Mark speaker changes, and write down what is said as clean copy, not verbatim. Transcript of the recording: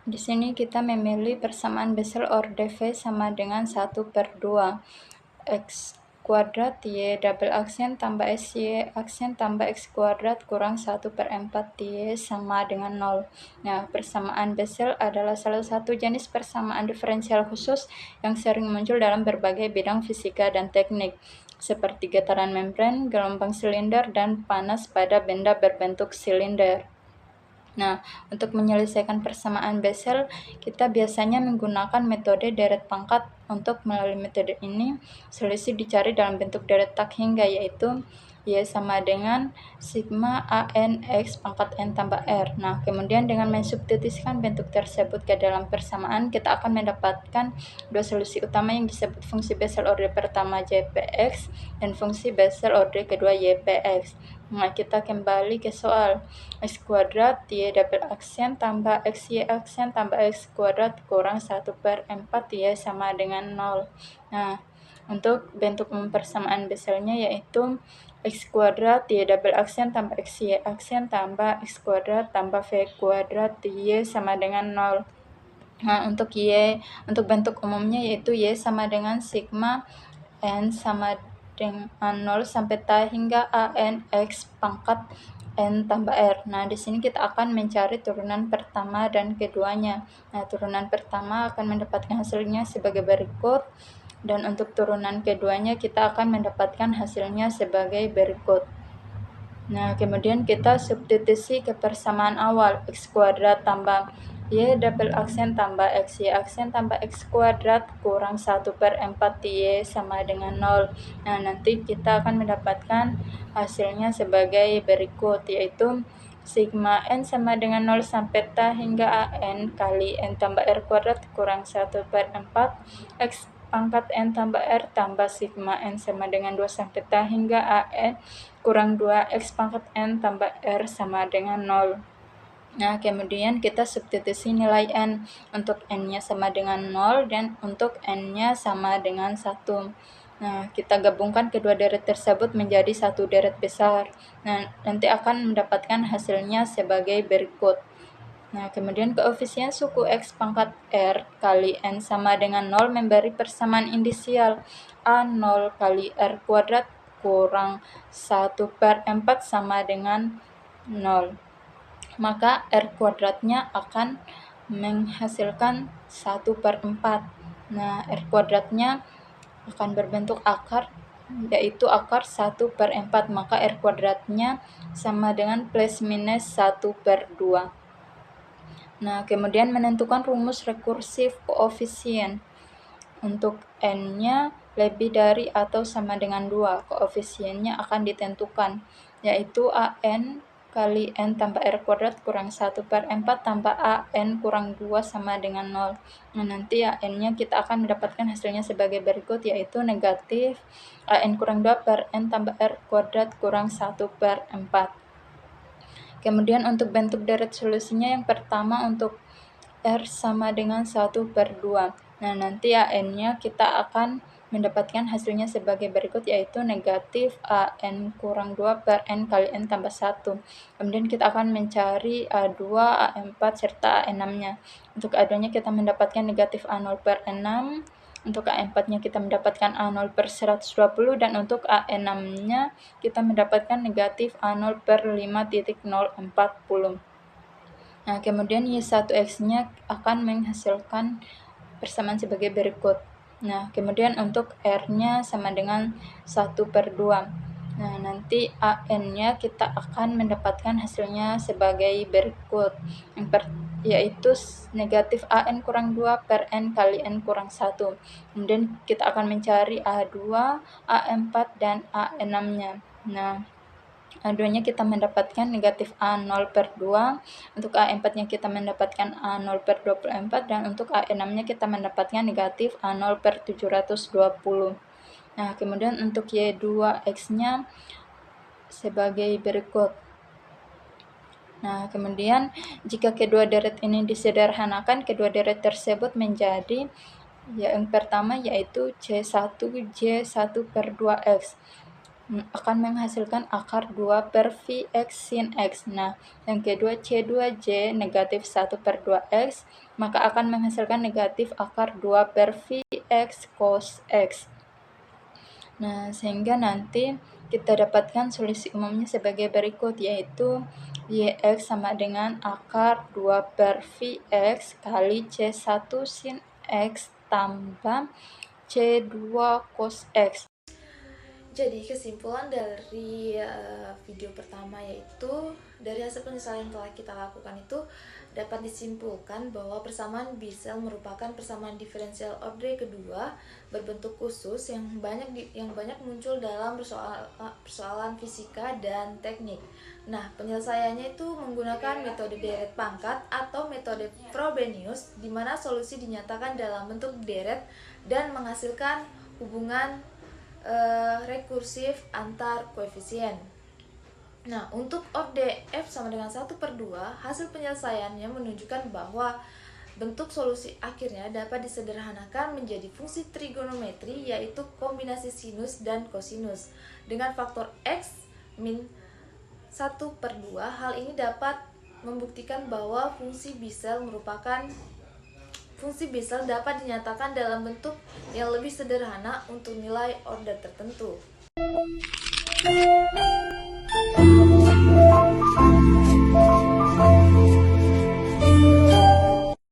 Speaker 1: Di sini kita memilih persamaan Bessel orde V sama dengan 1/2 X kuadrat Y double aksen tambah SY aksen tambah X kuadrat kurang 1/4 Y sama dengan 0. Nah, persamaan Bessel adalah salah satu jenis persamaan diferensial khusus yang sering muncul dalam berbagai bidang fisika dan teknik, seperti getaran membran, gelombang silinder, dan panas pada benda berbentuk silinder. Nah, untuk menyelesaikan persamaan Bessel, kita biasanya menggunakan metode deret pangkat. Untuk melalui metode ini, solusi dicari dalam bentuk deret tak hingga, yaitu Y sama dengan sigma AN X pangkat N tambah R. Nah, kemudian dengan mensubstitusikan bentuk tersebut ke dalam persamaan, kita akan mendapatkan dua solusi utama yang disebut fungsi Bessel orde pertama JPX dan fungsi Bessel orde kedua YPX. Nah, kita kembali ke soal. X kuadrat Y double aksen tambah XY aksen tambah X kuadrat kurang 1/4 Y sama dengan 0. Nah, untuk bentuk umum persamaan Besselnya yaitu X kuadrat Y double aksen tambah XY aksen tambah X kuadrat tambah V kuadrat Y sama dengan 0. Nah, untuk bentuk umumnya yaitu Y sama dengan sigma N sama dengan 0 sampai ta hingga AN X pangkat N tambah R. Nah, di sini kita akan mencari turunan pertama dan keduanya. Nah, turunan pertama akan mendapatkan hasilnya sebagai berikut, dan untuk turunan keduanya kita akan mendapatkan hasilnya sebagai berikut. Nah, kemudian kita substitusi ke persamaan awal. X kuadrat tambah Y double aksen tambah XY aksen tambah X kuadrat kurang 1/4 Y sama dengan 0. Nah, nanti kita akan mendapatkan hasilnya sebagai berikut, yaitu sigma N sama dengan 0 sampai ta hingga AN kali N tambah R kuadrat kurang 1/4 X pangkat N tambah R tambah sigma N sama dengan 2 sampai ta hingga AN kurang 2 X pangkat N tambah R sama dengan 0. Nah, kemudian kita substitusi nilai N. Untuk N-nya sama dengan 0 dan untuk N-nya sama dengan 1. Nah, kita gabungkan kedua deret tersebut menjadi satu deret besar. Nah, nanti akan mendapatkan hasilnya sebagai berikut. Nah, kemudian koefisien suku X pangkat R kali N sama dengan 0 memberi persamaan inisial A0 kali R kuadrat kurang 1/4 sama dengan 0. Maka R kuadratnya akan menghasilkan 1/4. Nah, R kuadratnya akan berbentuk akar, yaitu akar 1/4. Maka R kuadratnya sama dengan plus minus 1/2. Nah, kemudian menentukan rumus rekursif koefisien. Untuk N-nya lebih dari atau sama dengan 2, koefisiennya akan ditentukan, yaitu AN kali N tambah R kuadrat kurang 1/4 tambah AN kurang 2 sama dengan 0. Nah, nanti AN-nya kita akan mendapatkan hasilnya sebagai berikut, yaitu negatif AN kurang 2 per N tambah R kuadrat kurang 1/4. Kemudian untuk bentuk deret solusinya, yang pertama untuk R sama dengan 1/2. Nah, nanti AN-nya kita akan mendapatkan hasilnya sebagai berikut, yaitu negatif AN kurang 2 per N kali N tambah 1. Kemudian kita akan mencari A2, A4, serta A6-nya. Untuk A2-nya kita mendapatkan negatif A0 per 6, untuk A4-nya kita mendapatkan A0 per 120, dan untuk A6-nya kita mendapatkan negatif A0 per 5.040. Nah, kemudian Y1X-nya akan menghasilkan persamaan sebagai berikut. Nah, kemudian untuk R-nya sama dengan 1/2. Nah, nanti AN-nya kita akan mendapatkan hasilnya sebagai berikut, yaitu negatif AN kurang 2 per N kali N kurang 1. Kemudian kita akan mencari A2, A4, dan A6-nya. Nah, A2-nya kita mendapatkan negatif A0 per 2, untuk A4-nya kita mendapatkan A0 per 24, dan untuk A6-nya kita mendapatkan negatif A0 per 720. Nah, kemudian untuk Y2X-nya sebagai berikut. Nah, kemudian jika kedua deret ini disederhanakan, kedua deret tersebut menjadi yang pertama yaitu C1 J1/2X. akan menghasilkan akar 2 per Vx sin X. Nah, yang kedua C2J negatif 1 per 2X, maka akan menghasilkan negatif akar 2 per Vx cos X. Nah, sehingga nanti kita dapatkan solusi umumnya sebagai berikut, yaitu Yx sama dengan akar 2 per Vx kali C1 sin X tambah C2 cos X.
Speaker 2: Jadi kesimpulan dari video pertama yaitu dari hasil penyesuaian yang telah kita lakukan itu dapat disimpulkan bahwa persamaan Bessel merupakan persamaan diferensial ordre kedua berbentuk khusus yang banyak muncul dalam persoalan fisika dan teknik. Nah, penyelesaiannya itu menggunakan metode deret pangkat atau metode Frobenius, di mana solusi dinyatakan dalam bentuk deret dan menghasilkan hubungan rekursif antar koefisien. Nah, untuk orde F sama dengan 1 per 2, hasil penyelesaiannya menunjukkan bahwa bentuk solusi akhirnya dapat disederhanakan menjadi fungsi trigonometri, yaitu kombinasi sinus dan kosinus. Dengan faktor X min 1 per 2, hal ini dapat membuktikan bahwa fungsi Bessel dapat dinyatakan dalam bentuk yang lebih sederhana untuk nilai order tertentu.